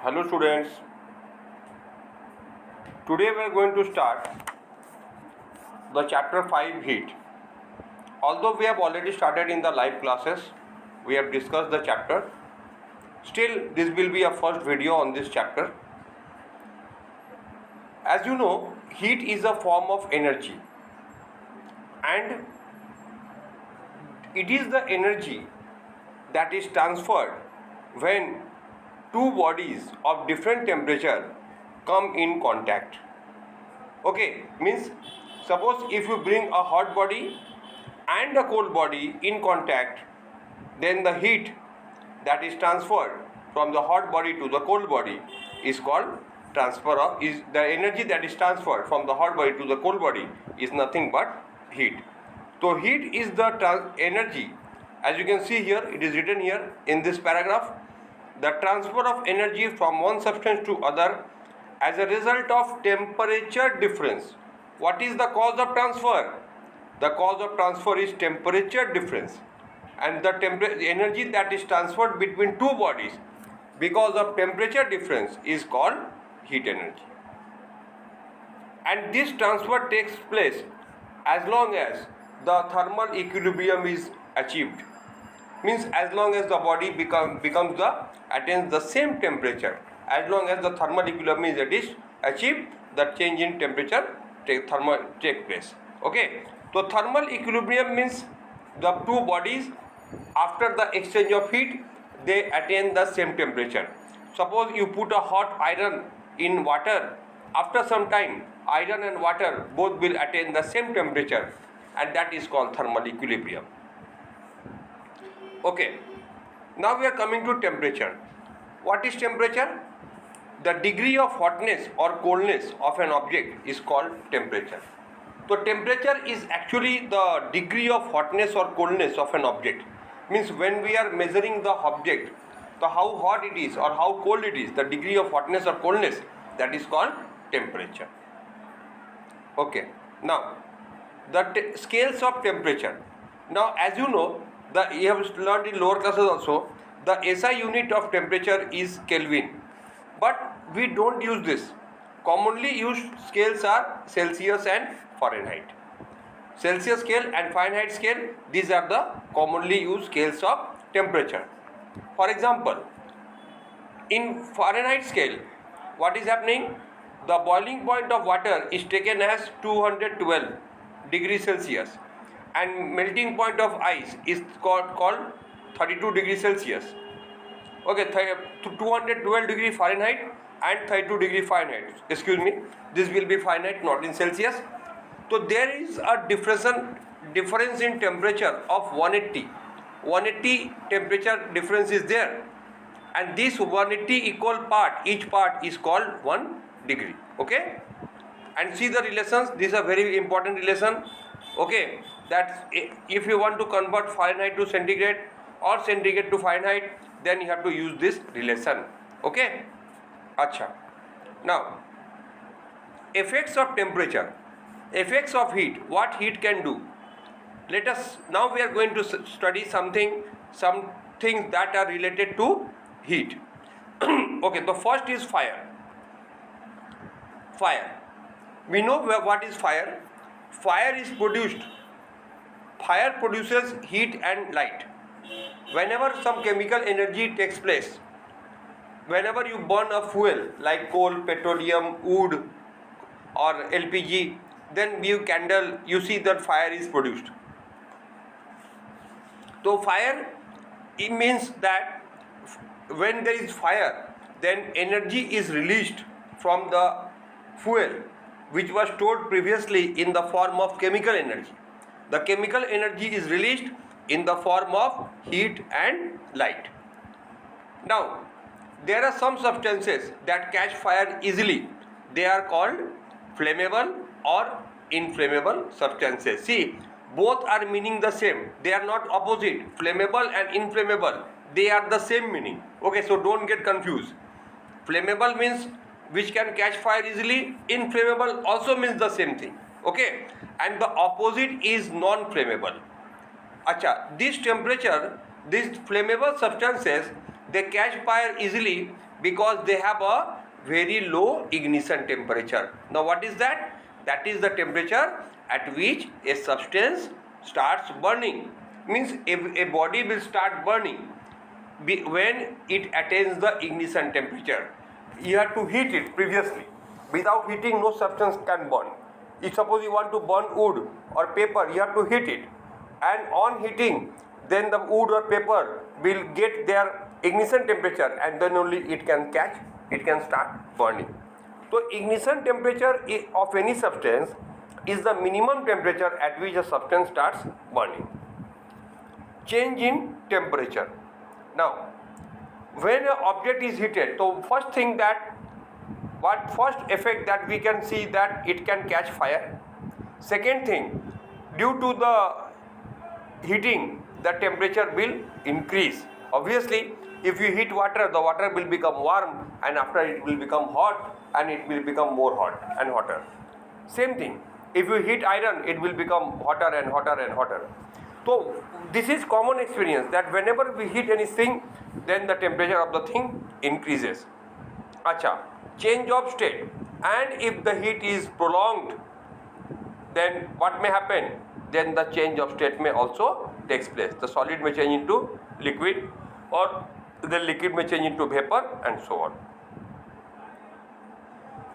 Hello students, today we are going to start the chapter 5 heat. Although we have already started in the live classes, we have discussed the chapter. Still, this will be a first video on this chapter. As you know, heat is a form of energy, and it is the energy that is transferred when two bodies of different temperature come in contact. Okay, means suppose if you bring a hot body and a cold body in contact, then the heat that is transferred from the hot body to the cold body is called transfer of, is the energy that is transferred from the hot body to the cold body is nothing but heat. So heat is the energy, as you can see here, it is written here in this paragraph, the transfer of energy from one substance to other as a result of temperature difference. What is the cause of transfer? The cause of transfer is temperature difference, and the energy that is transferred between two bodies because of temperature difference is called heat energy. And this transfer takes place as long as the thermal equilibrium is achieved. Means as long as the body attains the same temperature, as long as the thermal equilibrium is achieved, the change in temperature take place. Okay, so thermal equilibrium means the two bodies, after the exchange of heat, they attain the same temperature. Suppose you put a hot iron in water, after some time iron and water both will attain the same temperature, and that is called thermal equilibrium. Okay, now we are coming to temperature. What is temperature? The degree of hotness or coldness of an object is called temperature. So temperature is actually the degree of hotness or coldness of an object. Means when we are measuring the object, the how hot it is or how cold it is, the degree of hotness or coldness, that is called temperature. Okay, now the scales of temperature. Now as you know, you have learned in lower classes also, the SI unit of temperature is Kelvin, but we don't use this. Commonly used scales are Celsius and Fahrenheit. Celsius scale and Fahrenheit scale, these are the commonly used scales of temperature. For example, in Fahrenheit scale, what is happening? The boiling point of water is taken as 212 degrees Celsius, and melting point of ice is called 32 degrees Celsius. Okay, 212 degree Fahrenheit and 32 degree Fahrenheit. Excuse me, this will be Fahrenheit, not in Celsius. So there is a difference in temperature of 180. 180 temperature difference is there, and this 180 equal part, each part is called 1 degree. Okay, and see the relations. These are very important relation. Okay, that if you want to convert Fahrenheit to centigrade or centigrade to Fahrenheit, then you have to use this relation. Okay, acha. Now, effects of temperature, effects of heat, what heat can do. Let us, now we are going to study some things that are related to heat. Okay, the first is fire. Fire. We know what is fire. Fire produces heat and light. Whenever some chemical energy takes place, whenever you burn a fuel like coal, petroleum, wood or LPG, then you candle, you see that fire is produced. So fire, it means that when there is fire, then energy is released from the fuel which was stored previously in the form of chemical energy. The chemical energy is released in the form of heat and light. Now, there are some substances that catch fire easily. They are called flammable or inflammable substances. See, both are meaning the same. They are not opposite. Flammable and inflammable, they are the same meaning. Okay, so don't get confused. Flammable means which can catch fire easily. Inflammable also means the same thing. Okay, and the opposite is non-flammable. Acha, this temperature, these flammable substances, they catch fire easily because they have a very low ignition temperature. Now what is that? That is the temperature at which a substance starts burning. Means a body will start burning when it attains the ignition temperature. You have to heat it previously. Without heating, no substance can burn. If suppose you want to burn wood or paper, you have to heat it. And on heating, then the wood or paper will get their ignition temperature, and then only it can start burning. So ignition temperature of any substance is the minimum temperature at which a substance starts burning. Change in temperature. Now, when an object is heated, so first effect that we can see that it can catch fire. Second thing, due to the heating, the temperature will increase. Obviously, if you heat water, the water will become warm, and after it will become hot, and it will become more hot and hotter. Same thing, if you heat iron, it will become hotter and hotter and hotter. So this is common experience that whenever we heat anything, then the temperature of the thing increases. Acha, change of state. And if the heat is prolonged, then what may happen? Then the change of state may also takes place. The solid may change into liquid, or the liquid may change into vapor, and so on.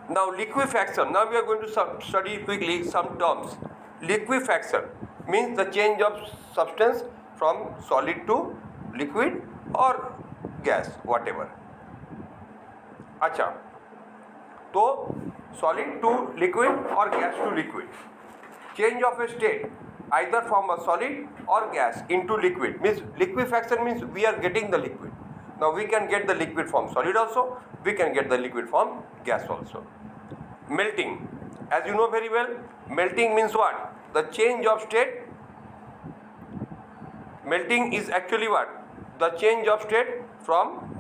Now liquefaction. Now we are going to study quickly some terms. Liquefaction means the change of substance from solid to liquid or gas, whatever. Acha. So solid to liquid or gas to liquid. Change of a state either from a solid or gas into liquid means liquefaction means we are getting the liquid. Now we can get the liquid from solid also, we can get the liquid from gas also. Melting. As you know very well, melting means what? The change of state. Melting is actually what? The change of state from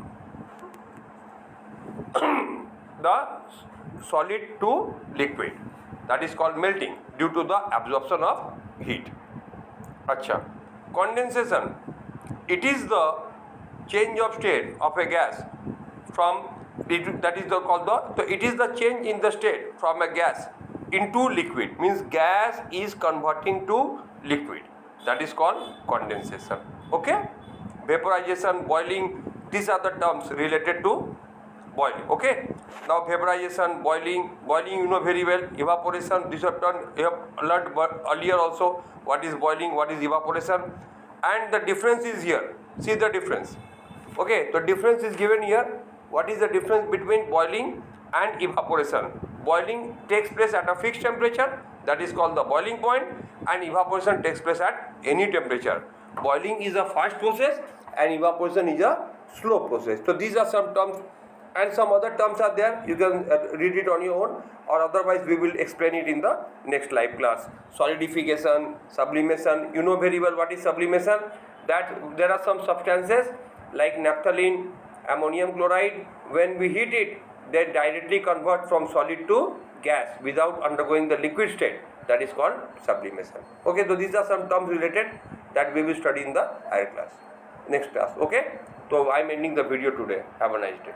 the solid to liquid. That is called melting due to the absorption of heat. Acha. Condensation. It is the change of state of a gas from so it is the change in the state from a gas into liquid, means gas is converting to liquid. That is called condensation. Okay? Vaporization, boiling, these are the terms related to boiling. Okay? Now vaporization, boiling you know very well. Evaporation, these are terms you have learned earlier also. What is boiling, what is evaporation, and the difference is here. See the difference. Okay, the difference is given here. What is the difference between boiling and evaporation? Boiling takes place at a fixed temperature, that is called the boiling point, and evaporation takes place at any temperature. Boiling is a fast process and evaporation is a slow process. So these are some terms, and some other terms are there. You can read it on your own, or otherwise we will explain it in the next live class. Solidification, sublimation. You know very well what is sublimation. That there are some substances like naphthalene, ammonium chloride. When we heat it, they directly convert from solid to gas without undergoing the liquid state. That is called sublimation. Okay, so these are some terms related that we will study in the higher class, next class. Okay, so I am ending the video today. Have a nice day.